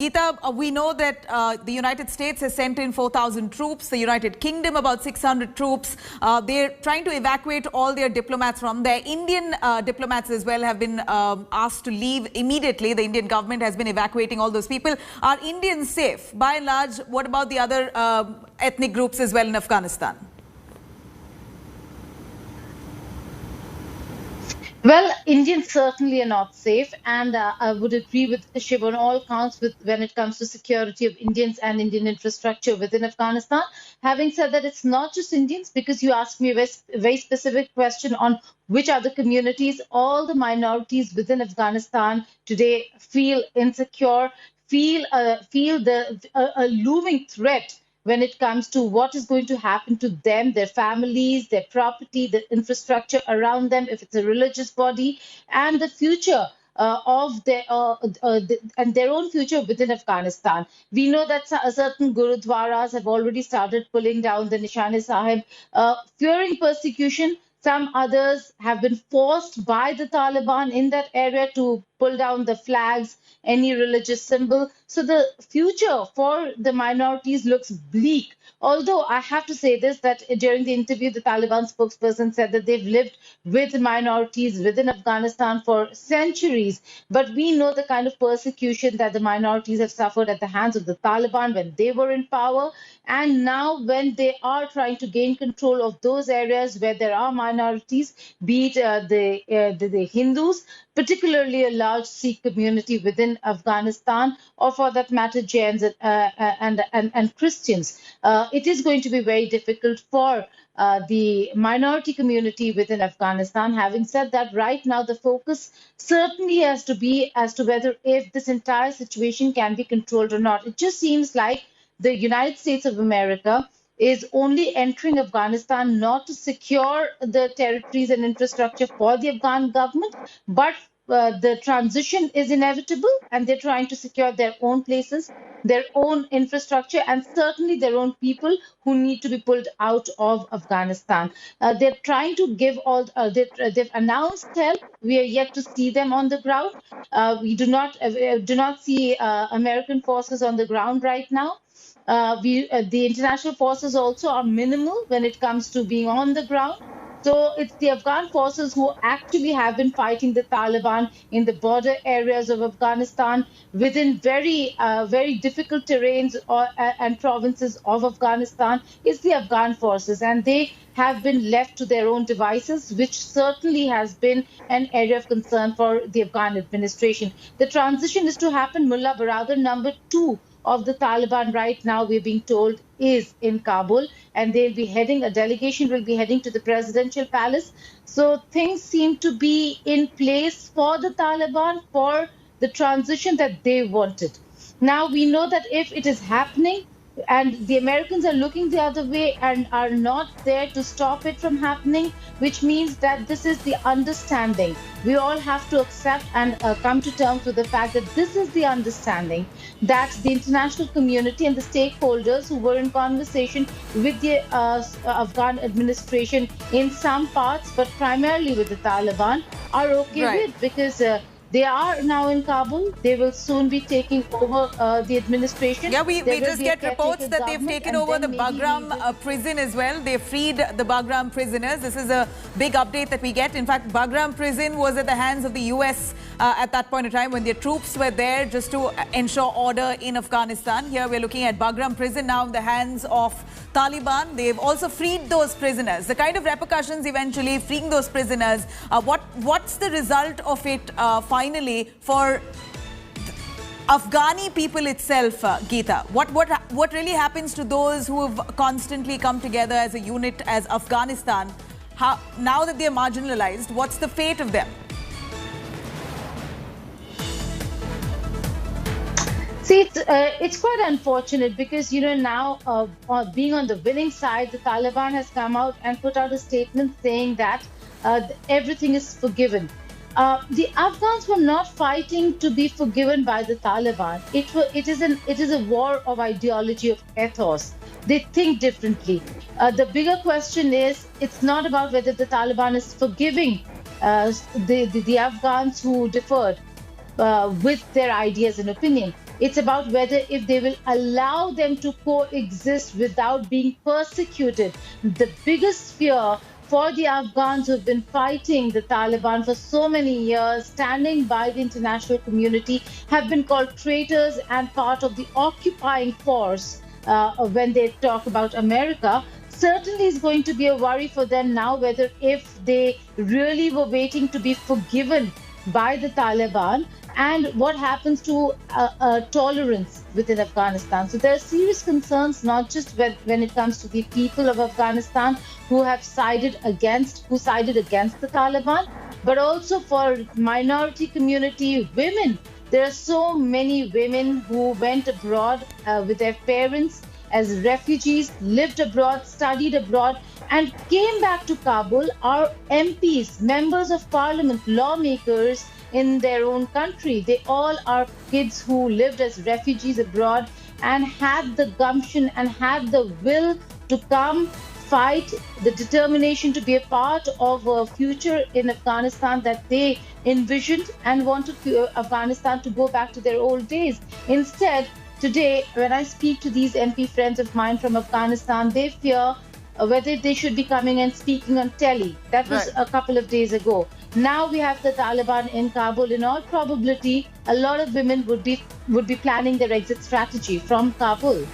Geeta, we know that the United States has sent in 4,000 troops, the United Kingdom about 600 troops. They're trying to evacuate all their diplomats from there. Indian diplomats as well have been asked to leave immediately. The Indian government has been evacuating all those people. Are Indians safe? By and large, what about the other ethnic groups as well in Afghanistan? Well, Indians certainly are not safe, and I would agree with Shiv on all counts when it comes to security of Indians and Indian infrastructure within Afghanistan. Having said that, it's not just Indians, because you asked me a very specific question on which other communities. All the minorities within Afghanistan today feel insecure, feel a looming threat when it comes to what is going to happen to them, their families, their property, the infrastructure around them, if it's a religious body, and the future of and their own future within Afghanistan. We know that certain gurudwaras have already started pulling down the Nishan-e-Sahib, fearing persecution. Some others have been forced by the Taliban in that area to pull down the flags, any religious symbol. So the future for the minorities looks bleak. Although I have to say this, that during the interview, the Taliban spokesperson said that they've lived with minorities within Afghanistan for centuries. But we know the kind of persecution that the minorities have suffered at the hands of the Taliban when they were in power. And now when they are trying to gain control of those areas where there are minorities, be it the Hindus, particularly a large Sikh community within Afghanistan, or for that matter, Jains and Christians. It is going to be very difficult for the minority community within Afghanistan. Having said that, right now the focus certainly has to be as to whether if this entire situation can be controlled or not. It just seems like the United States of America is only entering Afghanistan not to secure the territories and infrastructure for the Afghan government, but the transition is inevitable, and they're trying to secure their own places, their own infrastructure, and certainly their own people who need to be pulled out of Afghanistan. They're trying to give all, they've announced help. We are yet to see them on the ground. We do not see American forces on the ground right now. The international forces also are minimal when it comes to being on the ground. So it's the Afghan forces who actually have been fighting the Taliban in the border areas of Afghanistan within very difficult terrains and provinces of Afghanistan. It's the Afghan forces, and they have been left to their own devices, which certainly has been an area of concern for the Afghan administration. The transition is to happen. Mullah Baradar #2 of the Taliban right now, we're being told, is in Kabul, and a delegation will be heading to the presidential palace. So things seem to be in place for the Taliban for the transition that they wanted. Now, we know that if it is happening, and the Americans are looking the other way and are not there to stop it from happening, which means that this is the understanding. We all have to accept and come to terms with the fact that this is the understanding that the international community and the stakeholders who were in conversation with the Afghan administration in some parts, but primarily with the Taliban, are okay with, because they are now in Kabul. They will soon be taking over the administration. Yeah, we just get reports that they've taken over the Bagram prison as well. They freed the Bagram prisoners. This is a big update that we get. In fact, Bagram prison was at the hands of the US at that point in time when their troops were there just to ensure order in Afghanistan. Here we're looking at Bagram prison now in the hands of Taliban. They've also freed those prisoners. The kind of repercussions eventually freeing those prisoners, what's the result of it finally for Afghani people itself, Geeta? What really happens to those who have constantly come together as a unit as Afghanistan? Now that they're marginalized, what's the fate of them? See, it's quite unfortunate because, now being on the winning side, the Taliban has come out and put out a statement saying that everything is forgiven. The Afghans were not fighting to be forgiven by the Taliban. It is a war of ideology, of ethos. They think differently. The bigger question is, it's not about whether the Taliban is forgiving the Afghans who differed with their ideas and opinion. It's about whether if they will allow them to coexist without being persecuted. The biggest fear for the Afghans who've been fighting the Taliban for so many years, standing by the international community, have been called traitors and part of the occupying force when they talk about America. Certainly is going to be a worry for them now whether if they really were waiting to be forgiven by the Taliban and what happens to tolerance within Afghanistan. So there are serious concerns, not just when it comes to the people of Afghanistan who sided against the Taliban, but also for minority community, women. There are so many women who went abroad with their parents as refugees, lived abroad, studied abroad, and came back to Kabul are MPs, members of parliament, lawmakers in their own country. They all are kids who lived as refugees abroad and had the gumption and had the will to come fight, the determination to be a part of a future in Afghanistan that they envisioned and wanted Afghanistan to go back to their old days. Instead, today, when I speak to these MP friends of mine from Afghanistan, they fear whether they should be coming and speaking on telly. That was a couple of days ago. Now we have the Taliban in Kabul. In all probability, a lot of women would be planning their exit strategy from Kabul.